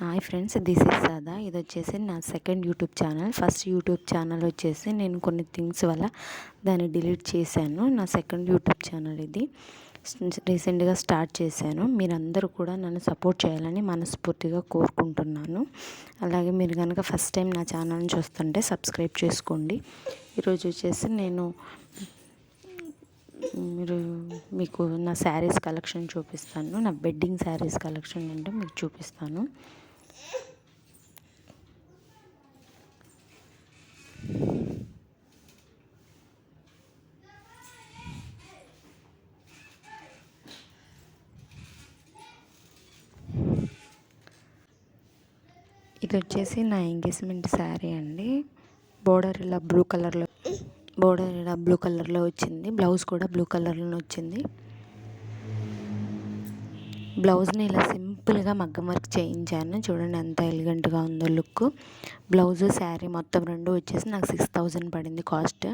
Hi friends, this is సాదా. ఇది వచ్చేసి నా second YouTube channel. First YouTube channel వచ్చేసి నేను కొన్ని థింగ్స్ వల్ల దాన్ని డిలీట్ చేశాను. నా సెకండ్ యూట్యూబ్ ఛానల్ ఇది రీసెంట్గా స్టార్ట్ చేశాను. మీరందరూ కూడా నన్ను సపోర్ట్ చేయాలని మనస్ఫూర్తిగా కోరుకుంటున్నాను. అలాగే మీరు కనుక ఫస్ట్ టైం నా ఛానల్ని చూస్తుంటే సబ్స్క్రైబ్ చేసుకోండి. ఈరోజు వచ్చేసి నేను మీకు నా శారీస్ కలెక్షన్ చూపిస్తాను. నా వెడ్డింగ్ శారీస్ కలెక్షన్ అంటే మీకు చూపిస్తాను. ఇది వచ్చేసి నా ఎంగేజ్మెంట్ శారీ అండి. బోర్డర్ ఇలా బ్లూ కలర్లో వచ్చింది. బ్లౌజ్ కూడా బ్లూ కలర్లో వచ్చింది. బ్లౌజ్ని ఇలా సింపుల్గా మగ్గం వర్క్ చేయించాను. చూడండి ఎంత ఎలిగెంట్గా ఉందో లుక్. బ్లౌజ్ శారీ మొత్తం రెండు వచ్చేసి నాకు 6000 పడింది కాస్ట్.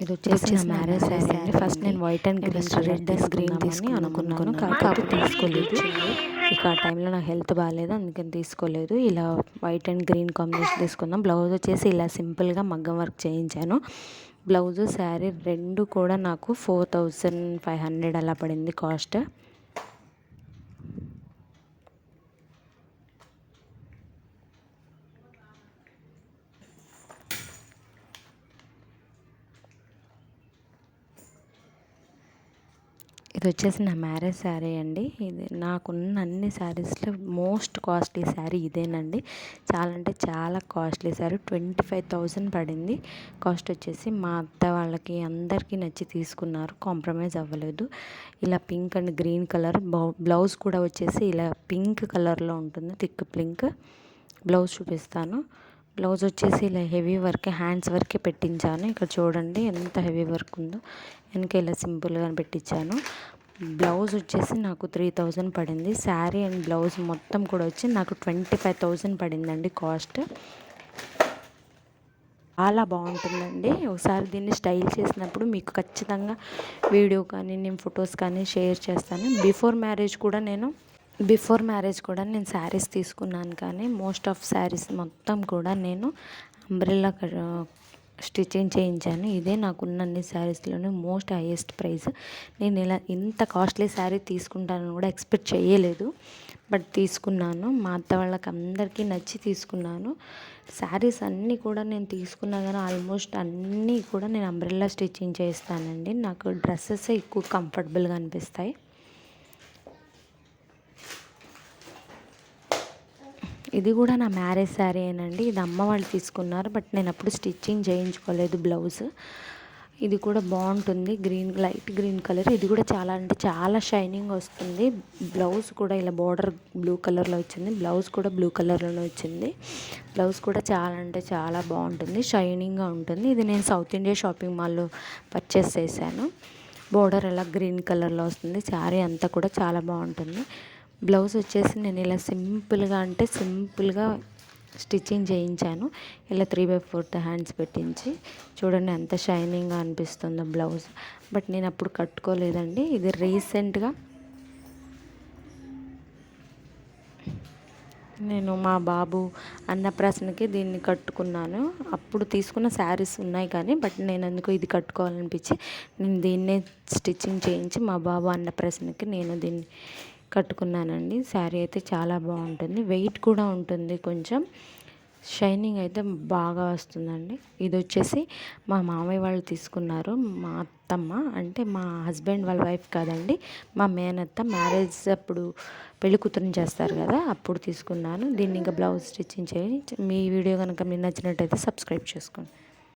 ఇది వచ్చేసి నా మ్యారేజ్ శారీ అండి. ఫస్ట్ నేను white and green red and green తీసుకుని అనుకున్నాను, కాకపోతే తీసుకోలేదు. ఇక ఆ టైంలో నాకు హెల్త్ బాగాలేదు, అందుకని తీసుకోలేదు. ఇలా వైట్ అండ్ గ్రీన్ కాంబినేషన్ తీసుకుందాం. బ్లౌజ్ వచ్చేసి ఇలా సింపుల్గా మగ్గం వర్క్ చేయించాను. బ్లౌజ్ శారీ రెండు కూడా నాకు 4500 అలా పడింది కాస్ట్. ఇది వచ్చేసి నా మ్యారేజ్ శారీ అండి. ఇది నాకున్న అన్ని శారీస్లో మోస్ట్ కాస్ట్లీ శారీ ఇదేనండి. చాలా అంటే చాలా కాస్ట్లీ శారీ. 25,000 పడింది కాస్ట్ వచ్చేసి. మా అత్త వాళ్ళకి అందరికీ నచ్చి తీసుకున్నారు, కాంప్రమైజ్ అవ్వలేదు. ఇలా pink and green colour blouse కూడా వచ్చేసి ఇలా పింక్ కలర్లో ఉంటుంది, థిక్ పింక్. బ్లౌజ్ చూపిస్తాను. బ్లౌజ్ వచ్చేసి ఇలా హెవీ వర్క్, హ్యాండ్స్ వర్కే పెట్టించాను. ఇక్కడ చూడండి ఎంత హెవీ వర్క్ ఉందో. వెనక ఇలా సింపుల్గా పెట్టించాను. బ్లౌజ్ వచ్చేసి నాకు 3000 పడింది. శారీ అండ్ బ్లౌజ్ మొత్తం కూడా వచ్చి నాకు 25,000 పడిందండి కాస్ట్. చాలా బాగుంటుందండి. ఒకసారి దీన్ని స్టైల్ చేసినప్పుడు మీకు ఖచ్చితంగా వీడియో కానీ నేను ఫొటోస్ కానీ షేర్ చేస్తాను. బిఫోర్ మ్యారేజ్ కూడా నేను శారీస్ తీసుకున్నాను, కానీ మోస్ట్ ఆఫ్ శారీస్ మొత్తం కూడా నేను అంబ్రెల్లా స్టిచ్చింగ్ చేయించాను. ఇదే నాకున్న అన్ని శారీస్లోనే మోస్ట్ హైయెస్ట్ ప్రైస్. నేను ఇలా ఇంత కాస్ట్లీ శారీ తీసుకుంటానని కూడా ఎక్స్పెక్ట్ చేయలేదు, బట్ తీసుకున్నాను. మా అత్త వాళ్ళకి అందరికీ నచ్చి తీసుకున్నాను. శారీస్ అన్నీ కూడా నేను తీసుకున్నా కానీ ఆల్మోస్ట్ అన్నీ కూడా నేను అంబ్రెల్లా స్టిచ్చింగ్ చేస్తానండి. నాకు డ్రెస్సెస్ ఎక్కువ కంఫర్టబుల్గా అనిపిస్తాయి. ఇది కూడా నా మ్యారేజ్ శారీ ఏనండి. ఇది అమ్మ వాళ్ళు తీసుకున్నారు, బట్ నేను అప్పుడు స్టిచ్చింగ్ చేయించుకోలేదు బ్లౌజ్. ఇది కూడా బాగుంటుంది, లైట్ గ్రీన్ కలర్. ఇది కూడా చాలా అంటే చాలా షైనింగ్ వస్తుంది. బ్లౌజ్ కూడా ఇలా బోర్డర్ బ్లూ కలర్లో వచ్చింది. బ్లౌజ్ కూడా బ్లూ కలర్లోనే వచ్చింది. బ్లౌజ్ కూడా చాలా అంటే చాలా బాగుంటుంది, షైనింగ్గా ఉంటుంది. ఇది నేను సౌత్ ఇండియా షాపింగ్ మాల్లో పర్చేస్ చేశాను. బోర్డర్ ఇలా గ్రీన్ కలర్లో వస్తుంది. శారీ అంతా కూడా చాలా బాగుంటుంది. బ్లౌజ్ వచ్చేసి నేను ఇలా సింపుల్గా స్టిచ్చింగ్ చేయించాను. ఇలా 3/4 హ్యాండ్స్ పెట్టించి చూడండి ఎంత షైనింగ్గా అనిపిస్తుందో బ్లౌజ్. బట్ నేను అప్పుడు కట్టుకోలేదండి. ఇది రీసెంట్గా నేను మా బాబు అన్నప్రాసనకి దీన్ని కట్టుకున్నాను. అప్పుడు తీసుకున్న శారీస్ ఉన్నాయి కానీ, బట్ నేను ఎందుకు ఇది కట్టుకోవాలనిపించి నేను దీన్నే స్టిచ్చింగ్ చేయించి మా బాబు అన్నప్రాసనకి నేను దీన్ని కట్టుకున్నానండి. శారీ అయితే చాలా బాగుంటుంది, వెయిట్ కూడా ఉంటుంది, కొంచెం షైనింగ్ అయితే బాగా వస్తుందండి. ఇది వచ్చేసి మా మామయ్య వాళ్ళు తీసుకున్నారు. మా అత్తమ్మ అంటే మా హస్బెండ్ వాళ్ళ వైఫ్ కాదండి, మా మేనత్త. మ్యారేజ్ అప్పుడు పెళ్లి కూతురుని చేస్తారు కదా, అప్పుడు తీసుకున్నాను. దీన్ని ఇంకా బ్లౌజ్ స్టిచ్చింగ్ చేయి. మీ వీడియో కనుక మీకు నచ్చినట్టయితే సబ్స్క్రైబ్ చేసుకోండి.